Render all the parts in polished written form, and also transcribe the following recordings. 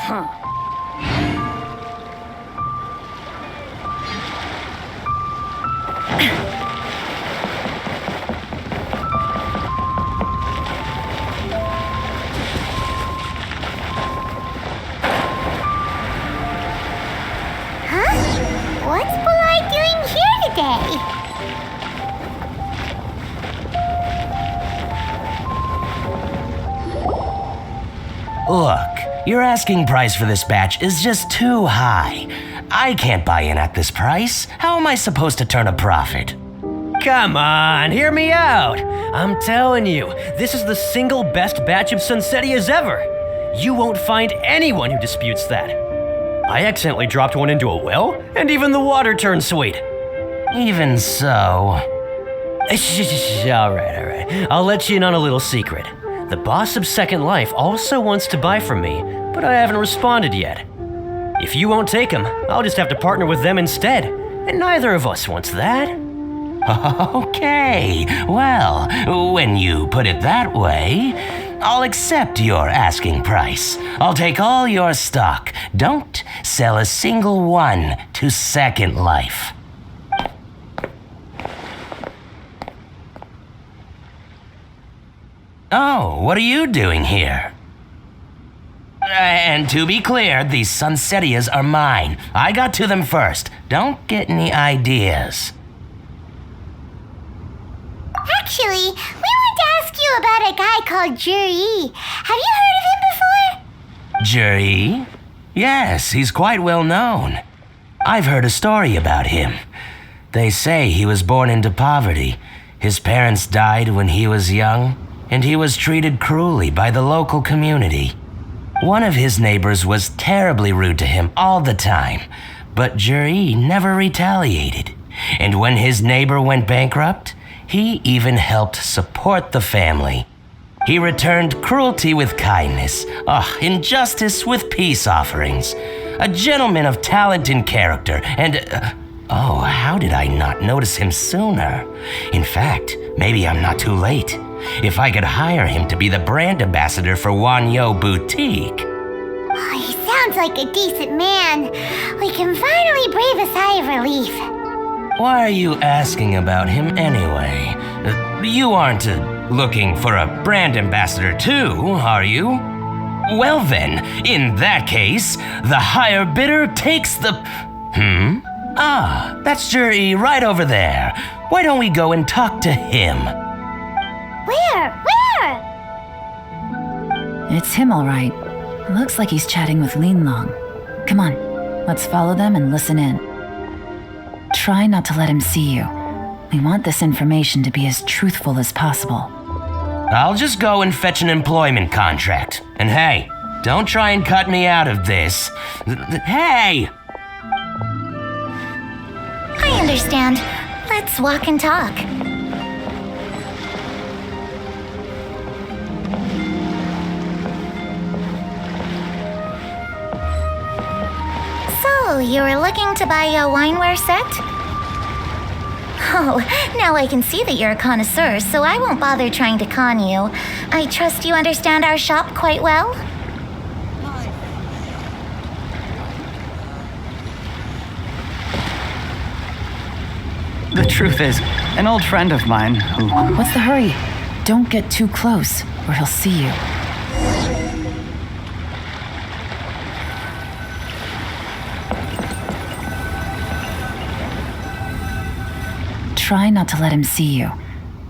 What's Polite doing here today? Look, your asking price for this batch is just too high. I can't buy in at this price. How am I supposed to turn a profit? Come on, hear me out. I'm telling you, this is the single best batch of Sunsetias ever. You won't find anyone who disputes that. I accidentally dropped one into a well, and even the water turned sweet. Even so... All right. I'll let you in on a little secret. The boss of Second Life also wants to buy from me, but I haven't responded yet. If you won't take him, I'll just have to partner with them instead, and neither of us wants that. Okay, well, when you put it that way, I'll accept your asking price. I'll take all your stock. Don't sell a single one to Second Life. Oh, what are you doing here? And to be clear, these Sunsetias are mine. I got to them first. Don't get any ideas. Actually, we want to ask you about a guy called Juri. Have you heard of him before? Juri? Yes, he's quite well known. I've heard a story about him. They say he was born into poverty. His parents died when he was young, and he was treated cruelly by the local community. One of his neighbors was terribly rude to him all the time, but Juri never retaliated. And when his neighbor went bankrupt, he even helped support the family. He returned cruelty with kindness, injustice with peace offerings. A gentleman of talent and character, and how did I not notice him sooner? In fact, maybe I'm not too late. If I could hire him to be the brand ambassador for Wanyo Boutique. Oh, he sounds like a decent man. We can finally breathe a sigh of relief. Why are you asking about him anyway? You aren't looking for a brand ambassador too, are you? Well then, in that case, the higher bidder takes the... that's Juri right over there. Why don't we go and talk to him? Where? It's him, all right. Looks like he's chatting with Linlong. Come on, let's follow them and listen in. Try not to let him see you. We want this information to be as truthful as possible. I'll just go and fetch an employment contract. And hey, don't try and cut me out of this. Hey! I understand. Let's walk and talk. So, you were looking to buy a wineware set? Oh, now I can see that you're a connoisseur, so I won't bother trying to con you. I trust you understand our shop quite well? The truth is, an old friend of mine who... What's the hurry? Don't get too close, or he'll see you. Try not to let him see you.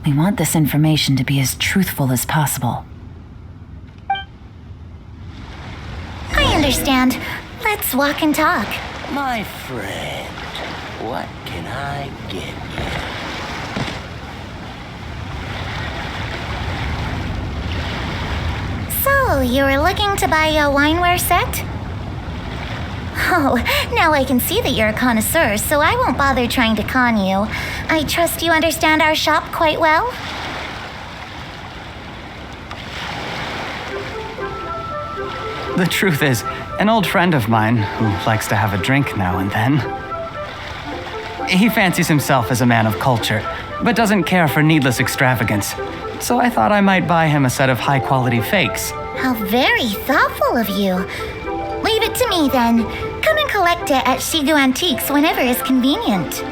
We want this information to be as truthful as possible. I understand. Let's walk and talk. My friend, what can I get you? So, you were looking to buy a wineware set? Oh, now I can see that you're a connoisseur, so I won't bother trying to con you. I trust you understand our shop quite well? The truth is, an old friend of mine who likes to have a drink now and then. He fancies himself as a man of culture, but doesn't care for needless extravagance. So I thought I might buy him a set of high-quality fakes. How very thoughtful of you. We it to me then. Come and collect it at Shigu Antiques whenever is convenient.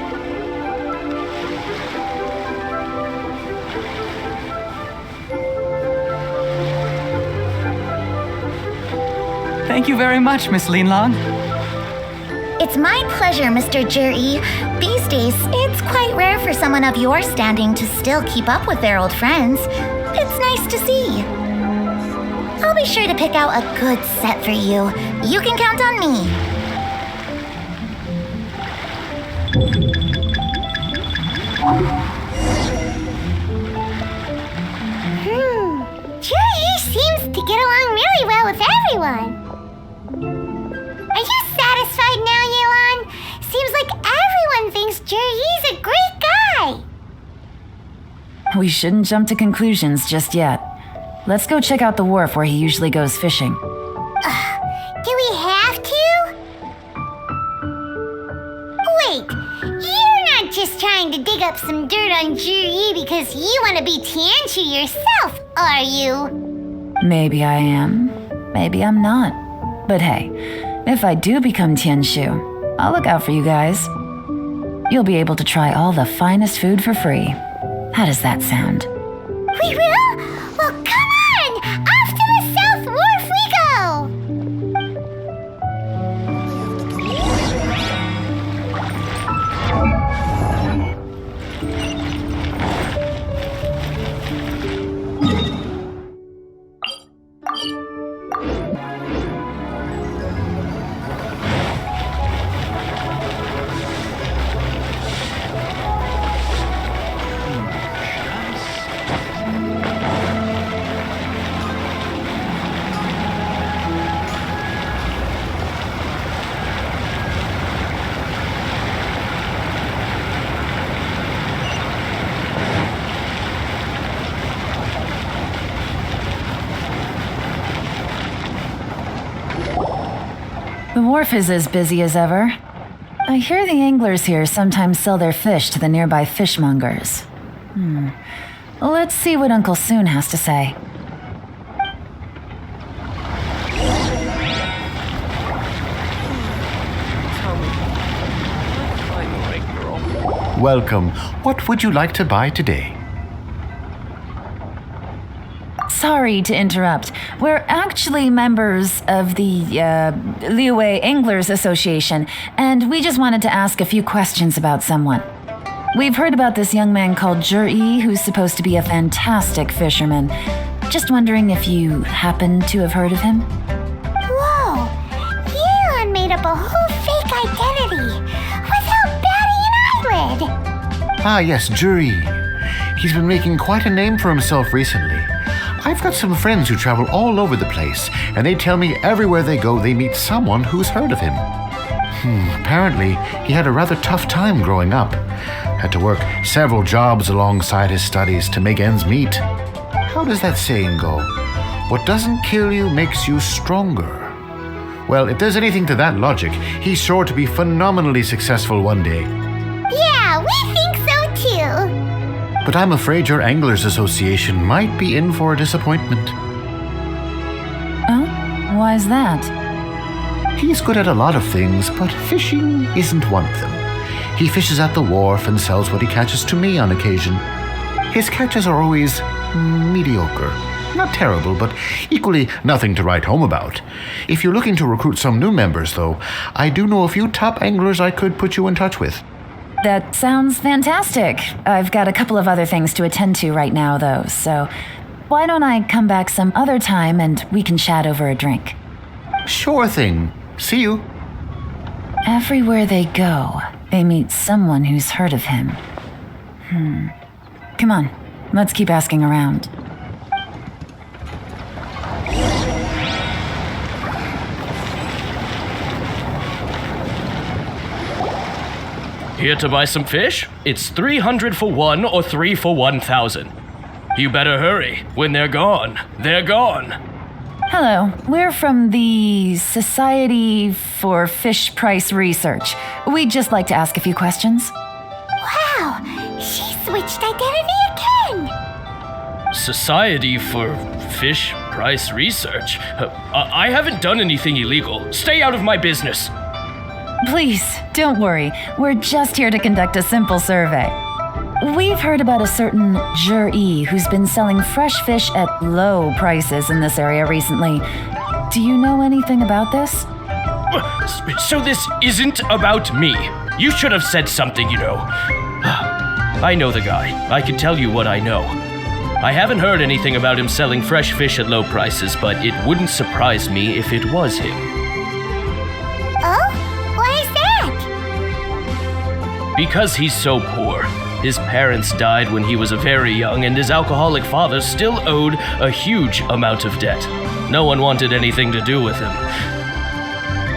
Thank you very much, Miss Linlong. It's my pleasure, Mr. Juri. These days, it's quite rare for someone of your standing to still keep up with their old friends. It's nice to see. I'll be sure to pick out a good set for you. You can count on me. Juri seems to get along really well with everyone. Are you satisfied now, Yelan? Seems like everyone thinks Juri's a great guy. We shouldn't jump to conclusions just yet. Let's go check out the wharf where he usually goes fishing. Do we have to? Wait, you're not just trying to dig up some dirt on Juri because you want to be Tianshu yourself, are you? Maybe I am, maybe I'm not. But hey, if I do become Tianshu, I'll look out for you guys. You'll be able to try all the finest food for free. How does that sound? We will? Well, come on! Off to the South Wharf we go! The wharf is as busy as ever. I hear the anglers here sometimes sell their fish to the nearby fishmongers. Let's see what Uncle Soon has to say. Welcome. What would you like to buy today? Sorry to interrupt. We're actually members of the Liyue Anglers Association, and we just wanted to ask a few questions about someone. We've heard about this young man called Juri, who's supposed to be a fantastic fisherman. Just wondering if you happen to have heard of him? Whoa! Yelan made up a whole fake identity without batting an eyelid! Ah, yes, Juri. He's been making quite a name for himself recently. I've got some friends who travel all over the place, and they tell me everywhere they go they meet someone who's heard of him. Apparently, he had a rather tough time growing up. Had to work several jobs alongside his studies to make ends meet. How does that saying go? What doesn't kill you makes you stronger. Well, if there's anything to that logic, he's sure to be phenomenally successful one day. Yeah, we think so too! But I'm afraid your Anglers Association might be in for a disappointment. Oh? Why's that? He's good at a lot of things, but fishing isn't one of them. He fishes at the wharf and sells what he catches to me on occasion. His catches are always mediocre. Not terrible, but equally nothing to write home about. If you're looking to recruit some new members, though, I do know a few top anglers I could put you in touch with. That sounds fantastic. I've got a couple of other things to attend to right now, though, so why don't I come back some other time and we can chat over a drink? Sure thing. See you. Everywhere they go, they meet someone who's heard of him. Come on, let's keep asking around. Here to buy some fish? It's 300 for one or 3 for 1,000. You better hurry. When they're gone, they're gone. Hello, we're from the Society for Fish Price Research. We'd just like to ask a few questions. Wow, she switched identity again! Society for Fish price research? I haven't done anything illegal. Stay out of my business. Please, don't worry. We're just here to conduct a simple survey. We've heard about a certain Jur-E who's been selling fresh fish at low prices in this area recently. Do you know anything about this? So this isn't about me. You should have said something, you know. I know the guy. I can tell you what I know. I haven't heard anything about him selling fresh fish at low prices, but it wouldn't surprise me if it was him. Oh? Why is that? Because he's so poor. His parents died when he was very young, and his alcoholic father still owed a huge amount of debt. No one wanted anything to do with him.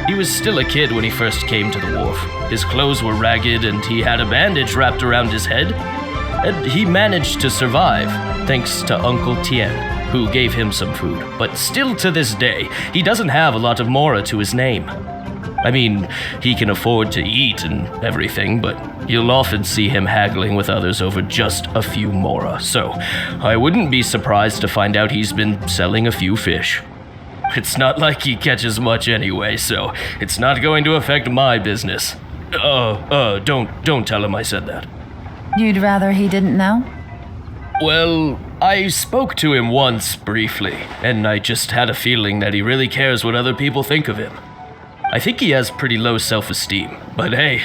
He was still a kid when he first came to the wharf. His clothes were ragged, and he had a bandage wrapped around his head. And he managed to survive, thanks to Uncle Tien, who gave him some food. But still to this day, he doesn't have a lot of mora to his name. I mean, he can afford to eat and everything, but you'll often see him haggling with others over just a few mora. So I wouldn't be surprised to find out he's been selling a few fish. It's not like he catches much anyway, so it's not going to affect my business. Don't tell him I said that. You'd rather he didn't know? Well, I spoke to him once briefly, and I just had a feeling that he really cares what other people think of him. I think he has pretty low self-esteem, but hey,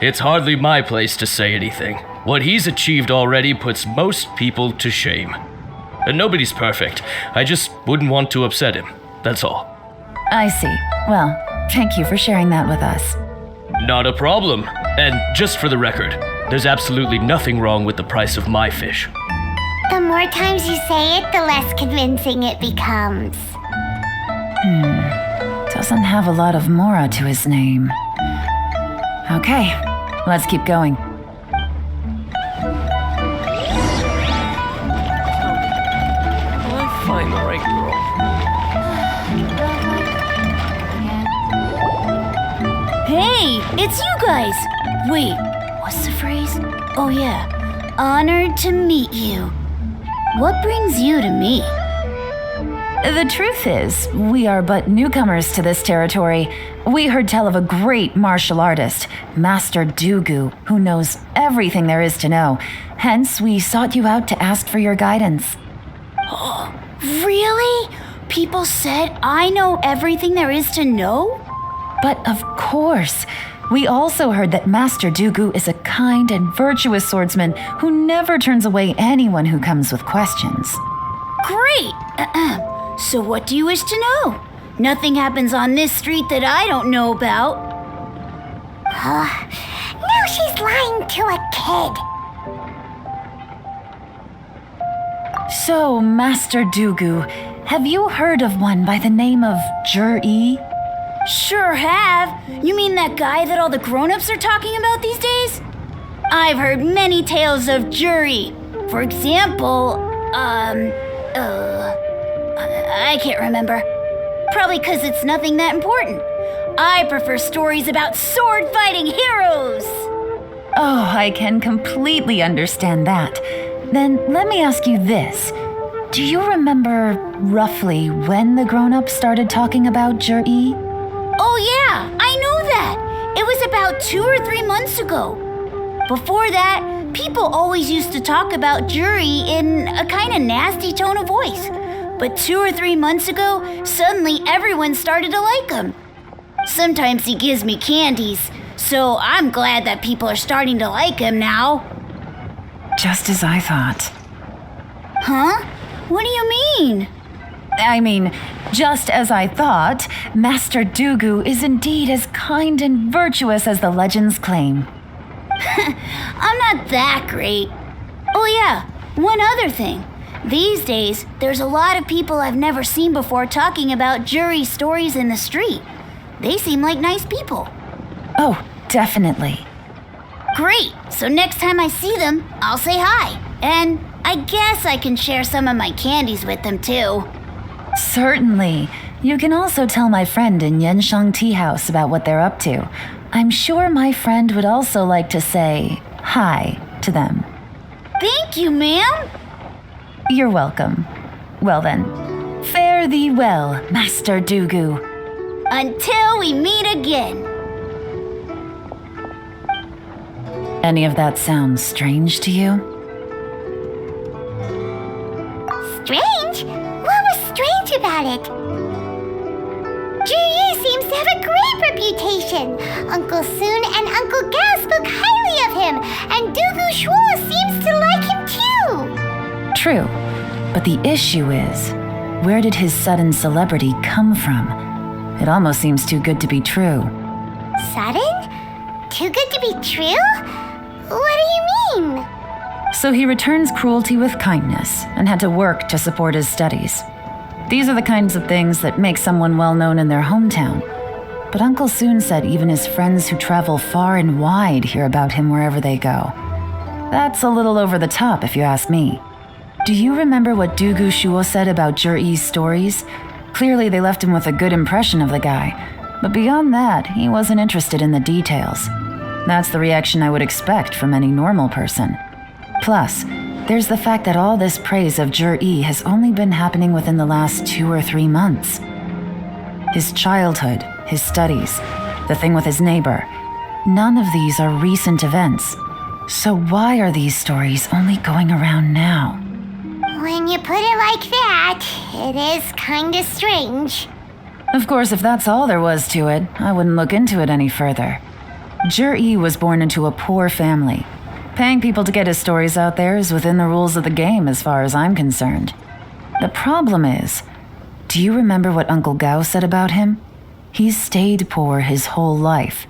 it's hardly my place to say anything. What he's achieved already puts most people to shame. And nobody's perfect. I just wouldn't want to upset him. That's all. I see. Well, thank you for sharing that with us. Not a problem. And just for the record, there's absolutely nothing wrong with the price of my fish. The more times you say it, the less convincing it becomes. Doesn't have a lot of mora to his name. Okay, let's keep going. Will I find the right girl? Hey, it's you guys! Wait, what's the phrase? Oh yeah, honored to meet you. What brings you to me? The truth is, we are but newcomers to this territory. We heard tell of a great martial artist, Master Dugu, who knows everything there is to know. Hence, we sought you out to ask for your guidance. Really? People said I know everything there is to know? But of course, we also heard that Master Dugu is a kind and virtuous swordsman who never turns away anyone who comes with questions. Great! So what do you wish to know? Nothing happens on this street that I don't know about. Now she's lying to a kid. So, Master Dugu, have you heard of one by the name of Jur-E? Sure have. You mean that guy that all the grown-ups are talking about these days? I've heard many tales of Juri. For example, I can't remember. Probably because it's nothing that important. I prefer stories about sword-fighting heroes. Oh, I can completely understand that. Then let me ask you this. Do you remember roughly when the grown-ups started talking about Jur-E? Oh yeah, I know that. It was about 2 or 3 months ago. Before that, people always used to talk about Juri in a kind of nasty tone of voice. But 2 or 3 months ago, suddenly everyone started to like him. Sometimes he gives me candies, so I'm glad that people are starting to like him now. Just as I thought. Huh? What do you mean? I mean, just as I thought, Master Dugu is indeed as kind and virtuous as the legends claim. I'm not that great. Oh yeah, one other thing. These days, there's a lot of people I've never seen before talking about Juri stories in the street. They seem like nice people. Oh, definitely. Great, so next time I see them, I'll say hi. And I guess I can share some of my candies with them too. Certainly. You can also tell my friend in Yenshang Tea House about what they're up to. I'm sure my friend would also like to say hi to them. Thank you, ma'am. You're welcome. Well then, Fare thee well, Master Dugu. Until we meet again. Any of that sound strange to you? Strange? What was strange about it? Juyi seems to have a great reputation. Uncle Soon and Uncle Gao spoke highly of him, and Dugu Shuo seems to like him too. True, but the issue is, where did his sudden celebrity come from? It almost seems too good to be true. Sudden? Too good to be true? What do you mean? So he returns cruelty with kindness and had to work to support his studies. These are the kinds of things that make someone well known in their hometown. But Uncle Soon said even his friends who travel far and wide hear about him wherever they go. That's a little over the top, if you ask me. Do you remember what Dugu Shuo said about Zhiyi's stories? Clearly they left him with a good impression of the guy, but beyond that, he wasn't interested in the details. That's the reaction I would expect from any normal person. Plus, there's the fact that all this praise of Zhiyi has only been happening within the last 2 or 3 months. His childhood, his studies, the thing with his neighbor, none of these are recent events. So why are these stories only going around now? When you put it like that, it is kinda strange. Of course, if that's all there was to it, I wouldn't look into it any further. Zhiyi was born into a poor family. Paying people to get his stories out there is within the rules of the game as far as I'm concerned. The problem is, do you remember what Uncle Gao said about him? He's stayed poor his whole life.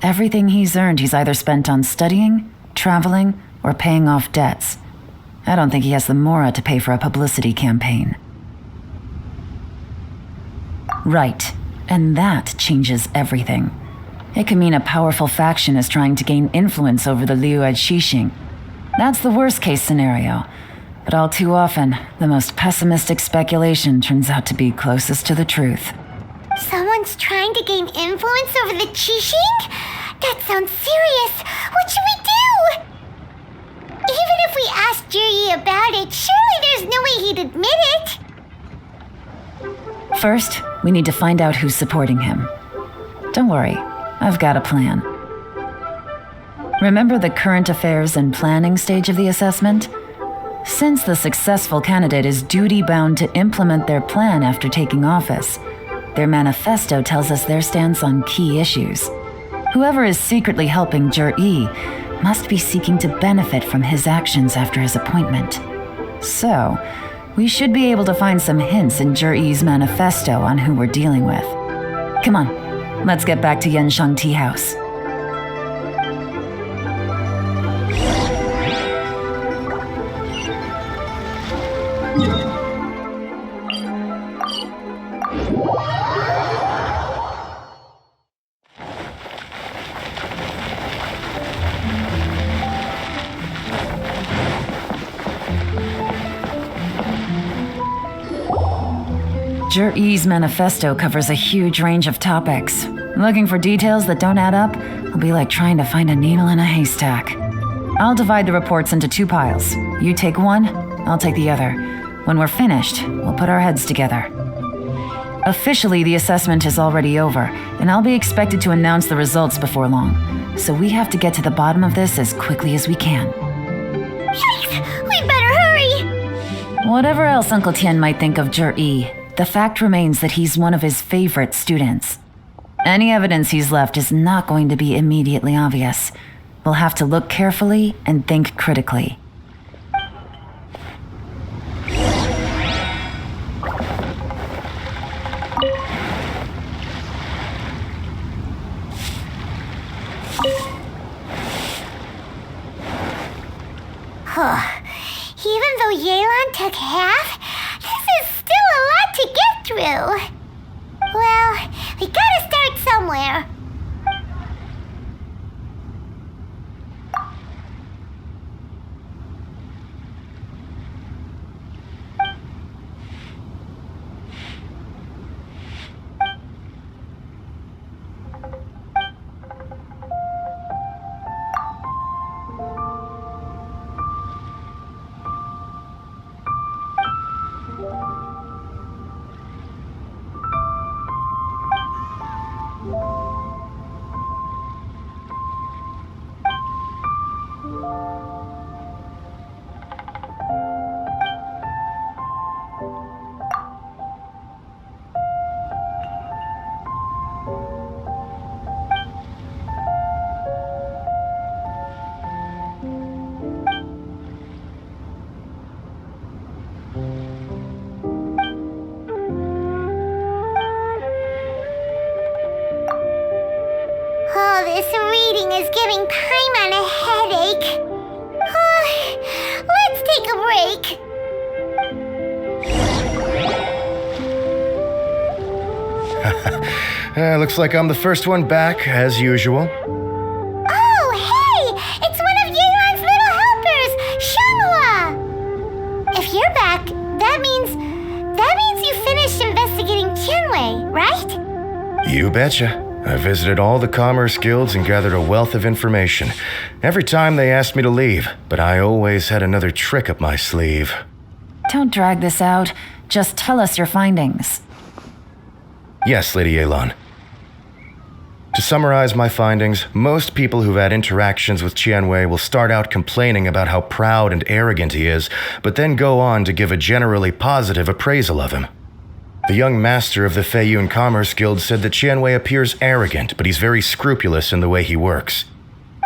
Everything he's earned he's either spent on studying, traveling, or paying off debts. I don't think he has the mora to pay for a publicity campaign. Right, and that changes everything. It could mean a powerful faction is trying to gain influence over the Liu at Xixing. That's the worst case scenario, but all too often, the most pessimistic speculation turns out to be closest to the truth. Someone's trying to gain influence over the Qixing? That sounds serious. What should we do? Even if we asked Zhiyi about it, surely there's no way he'd admit it. First, we need to find out who's supporting him. Don't worry, I've got a plan. Remember the current affairs and planning stage of the assessment? Since the successful candidate is duty-bound to implement their plan after taking office, their manifesto tells us their stance on key issues. Whoever is secretly helping Zhiyi must be seeking to benefit from his actions after his appointment. So, we should be able to find some hints in Zhiyi's manifesto on who we're dealing with. Come on, let's get back to Yanshang Tea House. Zhiyi's manifesto covers a huge range of topics. Looking for details that don't add up will be like trying to find a needle in a haystack. I'll divide the reports into 2 piles. You take one, I'll take the other. When we're finished, we'll put our heads together. Officially, the assessment is already over, and I'll be expected to announce the results before long. So we have to get to the bottom of this as quickly as we can. Yikes! We better hurry! Whatever else Uncle Tian might think of Zhiyi, the fact remains that he's one of his favorite students. Any evidence he's left is not going to be immediately obvious. We'll have to look carefully and think critically. Even though Yelan took half, this is still a lot to get through. Well, we gotta start somewhere. this reading is giving Paimon a headache. Let's take a break. Looks like I'm the first one back, as usual. Oh, hey! It's one of Yelan's little helpers, Shanghua! If you're back, that means you finished investigating Tianwei, right? You betcha. I visited all the commerce guilds and gathered a wealth of information. Every time they asked me to leave, but I always had another trick up my sleeve. Don't drag this out. Just tell us your findings. Yes, Lady Yelan. To summarize my findings, most people who've had interactions with Tianwei will start out complaining about how proud and arrogant he is, but then go on to give a generally positive appraisal of him. The young master of the Feiyun Commerce Guild said that Tianwei appears arrogant, but he's very scrupulous in the way he works.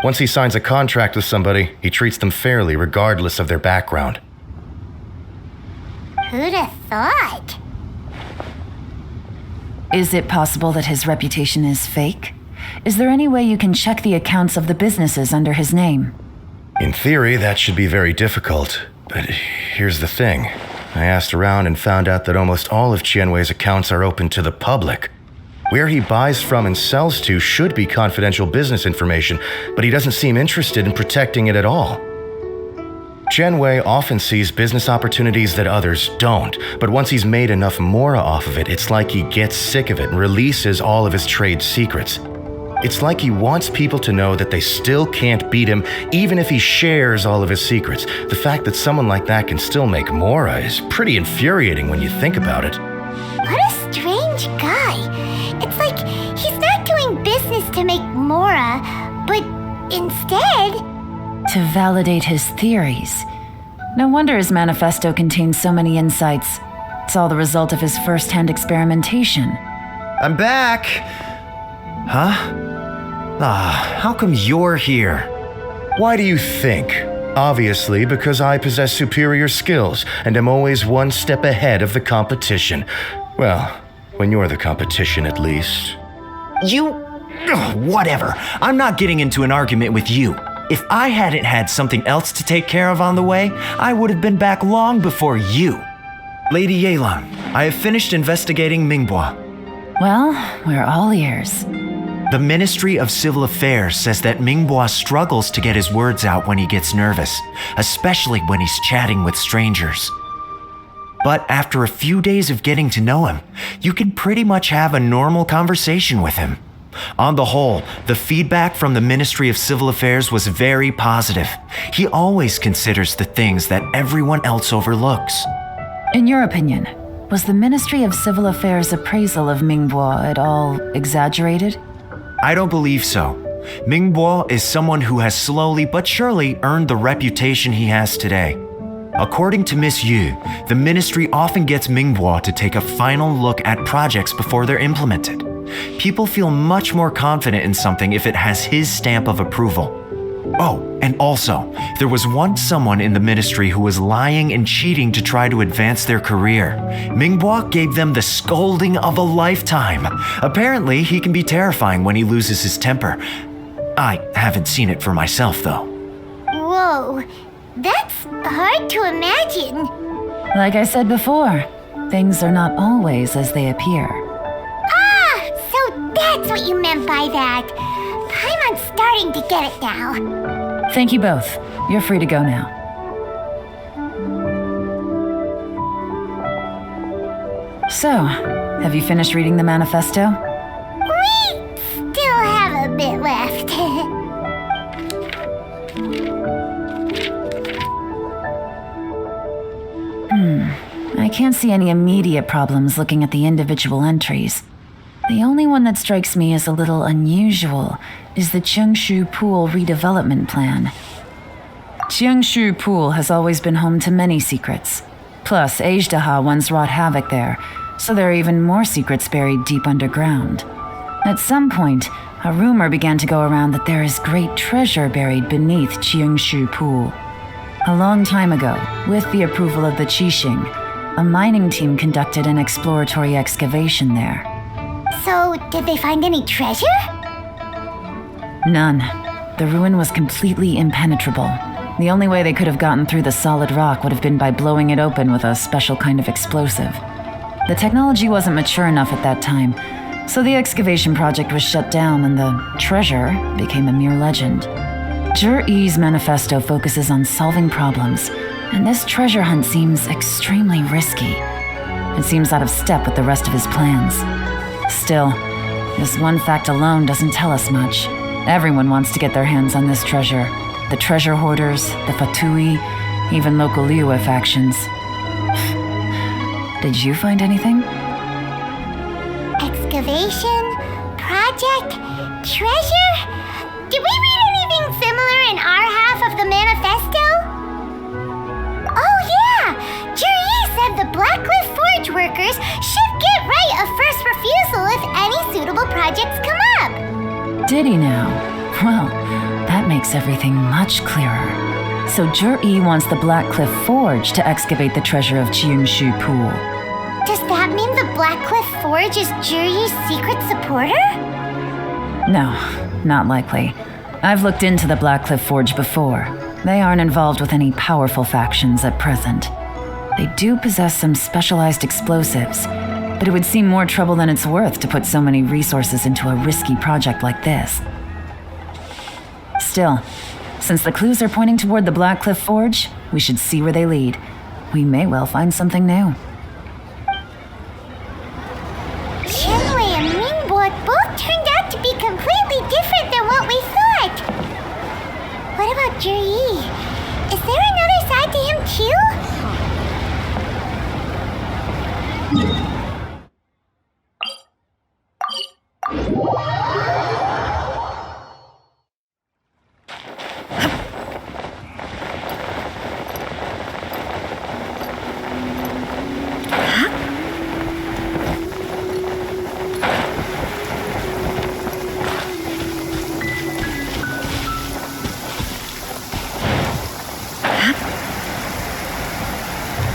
Once he signs a contract with somebody, he treats them fairly regardless of their background. Who'd have thought? Is it possible that his reputation is fake? Is there any way you can check the accounts of the businesses under his name? In theory, that should be very difficult, but here's the thing. I asked around and found out that almost all of Tianwei's accounts are open to the public. Where he buys from and sells to should be confidential business information, but he doesn't seem interested in protecting it at all. Tianwei often sees business opportunities that others don't, but once he's made enough mora off of it, it's like he gets sick of it and releases all of his trade secrets. It's like he wants people to know that they still can't beat him, even if he shares all of his secrets. The fact that someone like that can still make mora is pretty infuriating when you think about it. What a strange guy. It's like he's not doing business to make mora, but instead... To validate his theories. No wonder his manifesto contains so many insights. It's all the result of his first-hand experimentation. I'm back! Huh? How come you're here? Why do you think? Obviously, because I possess superior skills and am always one step ahead of the competition. Well, when you're the competition, at least. Whatever. I'm not getting into an argument with you. If I hadn't had something else to take care of on the way, I would have been back long before you. Lady Yelan, I have finished investigating Mingbois. Well, we're all ears. The Ministry of Civil Affairs says that Mingbois struggles to get his words out when he gets nervous, especially when he's chatting with strangers. But after a few days of getting to know him, you can pretty much have a normal conversation with him. On the whole, the feedback from the Ministry of Civil Affairs was very positive. He always considers the things that everyone else overlooks. In your opinion, was the Ministry of Civil Affairs' appraisal of Mingbois at all exaggerated? I don't believe so. Mingbois is someone who has slowly but surely earned the reputation he has today. According to Miss Yu, the ministry often gets Mingbois to take a final look at projects before they're implemented. People feel much more confident in something if it has his stamp of approval. Oh, and also, there was once someone in the ministry who was lying and cheating to try to advance their career. Mingbois gave them the scolding of a lifetime. Apparently, he can be terrifying when he loses his temper. I haven't seen it for myself, though. Whoa, that's hard to imagine. Like I said before, things are not always as they appear. So that's what you meant by that. Paimon's starting to get it now. Thank you both. You're free to go now. So, have you finished reading the manifesto? We still have a bit left. I can't see any immediate problems looking at the individual entries. The only one that strikes me as a little unusual is the Chengshu Pool redevelopment plan. Chengshu Pool has always been home to many secrets. Plus, Ajdaha once wrought havoc there, so there are even more secrets buried deep underground. At some point, a rumor began to go around that there is great treasure buried beneath Chengshu Pool. A long time ago, with the approval of the Qixing, a mining team conducted an exploratory excavation there. So, did they find any treasure? None. The ruin was completely impenetrable. The only way they could have gotten through the solid rock would have been by blowing it open with a special kind of explosive. The technology wasn't mature enough at that time, so the excavation project was shut down and the treasure became a mere legend. Jur-E's manifesto focuses on solving problems, and this treasure hunt seems extremely risky. It seems out of step with the rest of his plans. Still, this one fact alone doesn't tell us much. Everyone wants to get their hands on this treasure. The treasure hoarders, the Fatui, even local Liyue factions. Did you find anything? Excavation? Project? Treasure? Did we read anything similar in our half of the manifesto? Oh yeah! Jur-E said the Blackcliff Forge workers should get right of first refusal if any suitable projects come up. Did he now? Well, that makes everything much clearer. So Jur-E wants the Blackcliff Forge to excavate the treasure of Qingshu Pool. Does that mean the Blackcliff Forge is Jur-E's secret supporter? No, not likely. I've looked into the Blackcliff Forge before. They aren't involved with any powerful factions at present. They do possess some specialized explosives, but it would seem more trouble than it's worth to put so many resources into a risky project like this. Still, since the clues are pointing toward the Blackcliff Forge, we should see where they lead. We may well find something new. Qianwei and Mingbo both turned out to be completely different than what we thought. What about Jur-E? Is there another side to him too?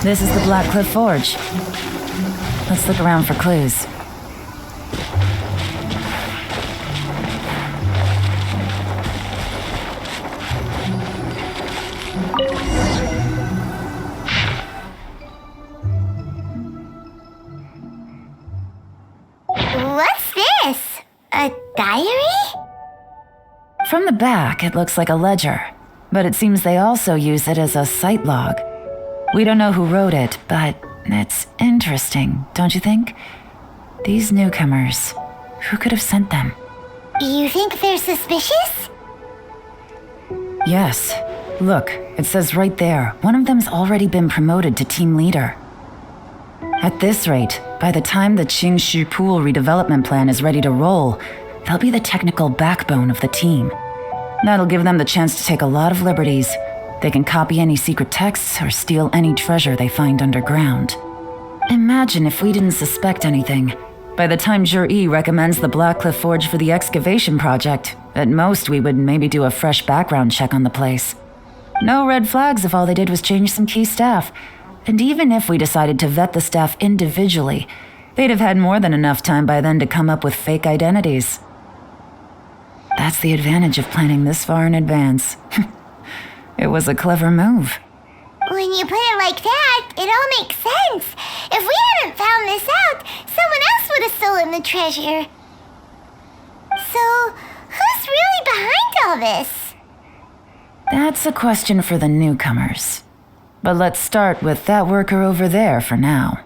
This is the Blackcliff Forge. Let's look around for clues. What's this? A diary? From the back, it looks like a ledger, but it seems they also use it as a site log. We don't know who wrote it, but it's interesting, don't you think? These newcomers, who could have sent them? You think they're suspicious? Yes. Look, it says right there, one of them's already been promoted to team leader. At this rate, by the time the Qingshu Pool redevelopment plan is ready to roll, they'll be the technical backbone of the team. That'll give them the chance to take a lot of liberties. They can copy any secret texts or steal any treasure they find underground. Imagine if we didn't suspect anything. By the time Jur-E recommends the Blackcliff Forge for the excavation project, at most we would maybe do a fresh background check on the place. No red flags if all they did was change some key staff. And even if we decided to vet the staff individually, they'd have had more than enough time by then to come up with fake identities. That's the advantage of planning this far in advance. It was a clever move. When you put it like that, it all makes sense. If we hadn't found this out, someone else would have stolen the treasure. So, who's really behind all this? That's a question for the newcomers. But let's start with that worker over there for now.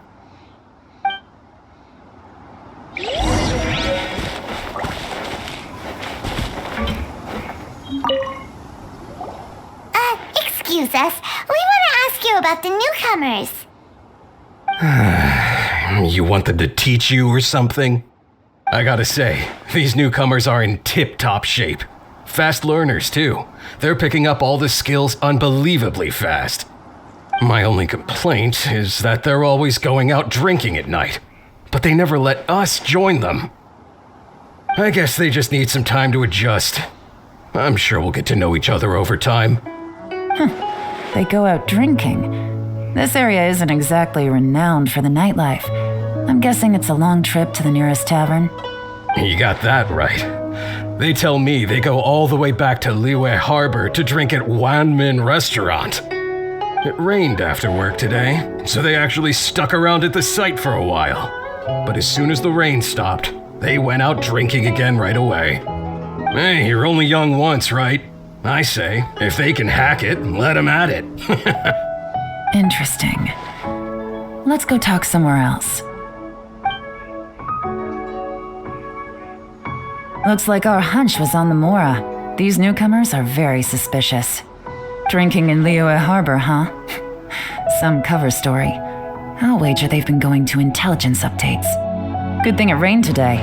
Excuse us. We want to ask you about the newcomers. You want them to teach you or something? I gotta say, these newcomers are in tip-top shape. Fast learners, too. They're picking up all the skills unbelievably fast. My only complaint is that they're always going out drinking at night, but they never let us join them. I guess they just need some time to adjust. I'm sure we'll get to know each other over time. They go out drinking. This area isn't exactly renowned for the nightlife. I'm guessing it's a long trip to the nearest tavern. You got that right. They tell me they go all the way back to Liyue Harbor to drink at Wanmin Restaurant. It rained after work today, so they actually stuck around at the site for a while. But as soon as the rain stopped, they went out drinking again right away. Hey, you're only young once, right? I say, if they can hack it, let them at it. Interesting. Let's go talk somewhere else. Looks like our hunch was on the Mora. These newcomers are very suspicious. Drinking in Liyue Harbor, huh? Some cover story. I'll wager they've been going to intelligence updates. Good thing it rained today.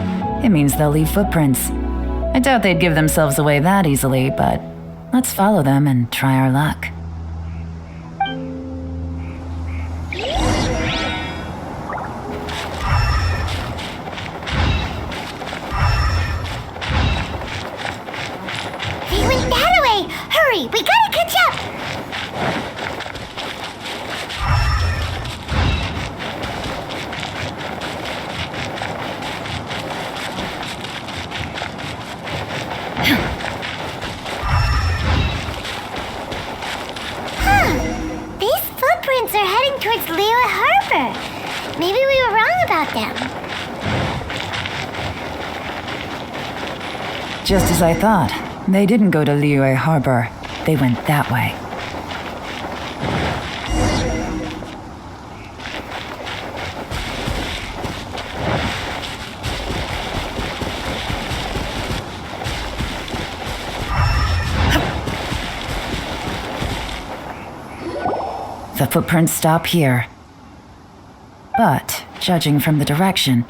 It means they'll leave footprints. I doubt they'd give themselves away that easily, but let's follow them and try our luck. They went that way! Hurry, we gotta catch up! These footprints are heading towards Liyue Harbor. Maybe we were wrong about them. Just as I thought. They didn't go to Liyue Harbor. They went that way. The footprints stop here. But, judging from the direction,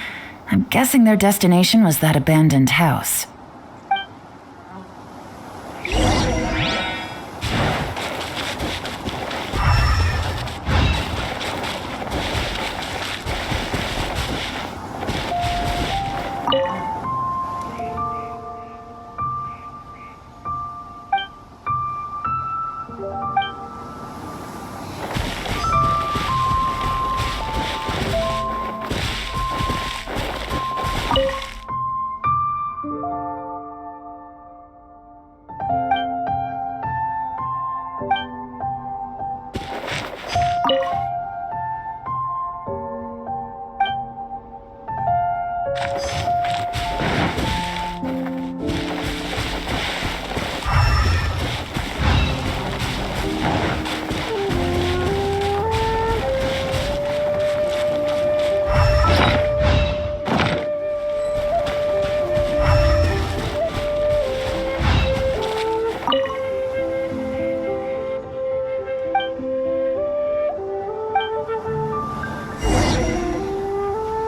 I'm guessing their destination was that abandoned house.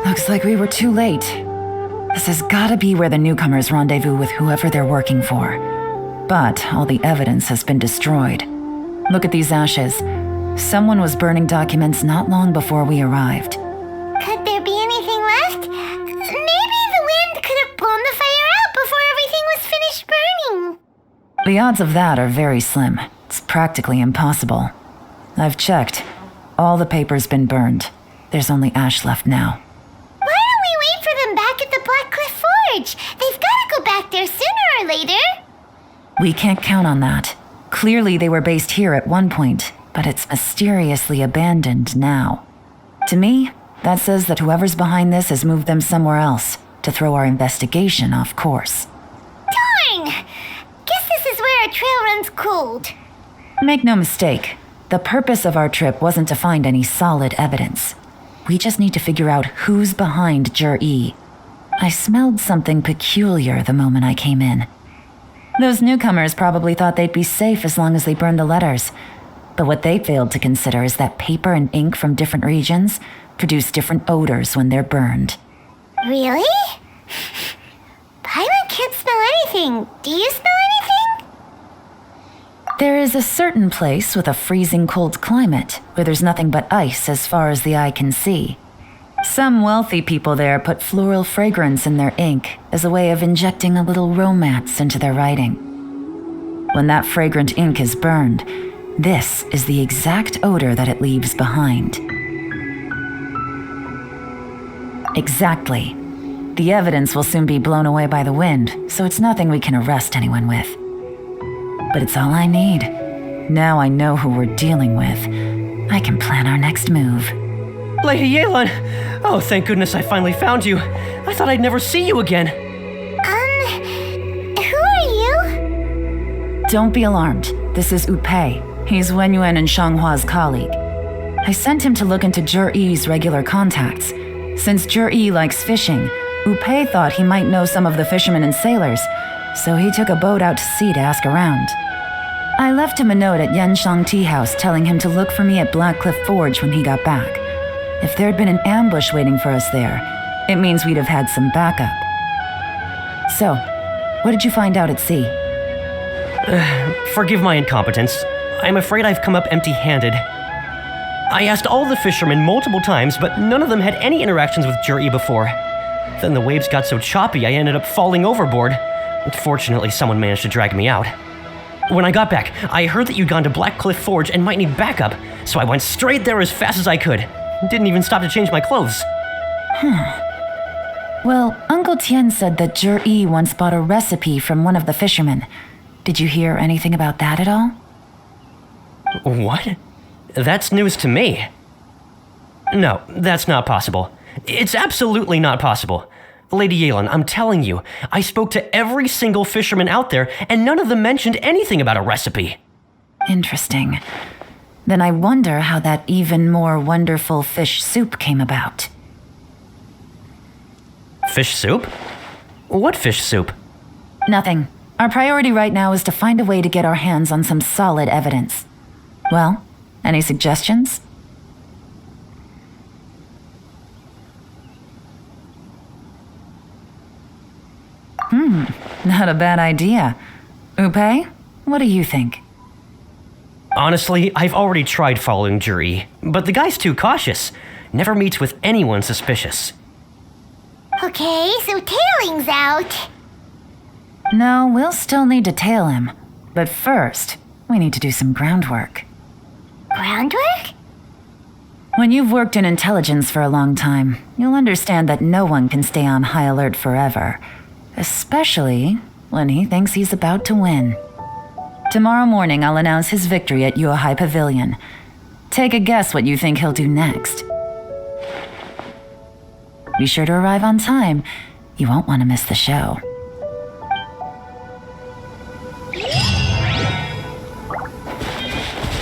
Looks like we were too late. This has gotta be where the newcomers rendezvous with whoever they're working for. But all the evidence has been destroyed. Look at these ashes. Someone was burning documents not long before we arrived. Could there be anything left? Maybe the wind could have blown the fire out before everything was finished burning. The odds of that are very slim. It's practically impossible. I've checked. All the paper's been burned. There's only ash left now. Why don't we wait for them back at the Black Cliff Forge? They've got to go back there sooner or later. We can't count on that. Clearly they were based here at one point, but it's mysteriously abandoned now. To me, that says that whoever's behind this has moved them somewhere else to throw our investigation off course. Darn! Guess this is where our trail runs cold. Make no mistake, the purpose of our trip wasn't to find any solid evidence. We just need to figure out who's behind Jur-E. I smelled something peculiar the moment I came in. Those newcomers probably thought they'd be safe as long as they burned the letters. But what they failed to consider is that paper and ink from different regions produce different odors when they're burned. Really? Paimon can't smell anything. Do you smell anything? There is a certain place with a freezing cold climate where there's nothing but ice as far as the eye can see. Some wealthy people there put floral fragrance in their ink as a way of injecting a little romance into their writing. When that fragrant ink is burned, this is the exact odor that it leaves behind. Exactly. The evidence will soon be blown away by the wind, so it's nothing we can arrest anyone with. But it's all I need. Now I know who we're dealing with. I can plan our next move. Lady Yelan! Oh, thank goodness I finally found you. I thought I'd never see you again. Who are you? Don't be alarmed. This is Upei. He's Wenyuan and Shanghua's colleague. I sent him to look into Zhi-Yi's regular contacts. Since Zhi-Yi likes fishing, Upei thought he might know some of the fishermen and sailors, so he took a boat out to sea to ask around. I left him a note at Yanshang Tea House telling him to look for me at Blackcliff Forge when he got back. If there'd been an ambush waiting for us there, it means we'd have had some backup. So, what did you find out at sea? Forgive my incompetence. I'm afraid I've come up empty-handed. I asked all the fishermen multiple times, but none of them had any interactions with Zhi-Yi before. Then the waves got so choppy I ended up falling overboard. Fortunately, someone managed to drag me out. When I got back, I heard that you'd gone to Blackcliff Forge and might need backup, so I went straight there as fast as I could. Didn't even stop to change my clothes. Well, Uncle Tian said that Zhi-Yi once bought a recipe from one of the fishermen. Did you hear anything about that at all? What? That's news to me. No, that's not possible. It's absolutely not possible. Lady Yelan, I'm telling you, I spoke to every single fisherman out there, and none of them mentioned anything about a recipe. Interesting. Then I wonder how that even more wonderful fish soup came about. Fish soup? What fish soup? Nothing. Our priority right now is to find a way to get our hands on some solid evidence. Well, any suggestions? Not a bad idea. Upei, what do you think? Honestly, I've already tried following Zhi-Yi, but the guy's too cautious. Never meets with anyone suspicious. Okay, so tailing's out. No, we'll still need to tail him. But first, we need to do some groundwork. Groundwork? When you've worked in intelligence for a long time, you'll understand that no one can stay on high alert forever. Especially when he thinks he's about to win. Tomorrow morning, I'll announce his victory at Yuehai Pavilion. Take a guess what you think he'll do next. Be sure to arrive on time. You won't want to miss the show.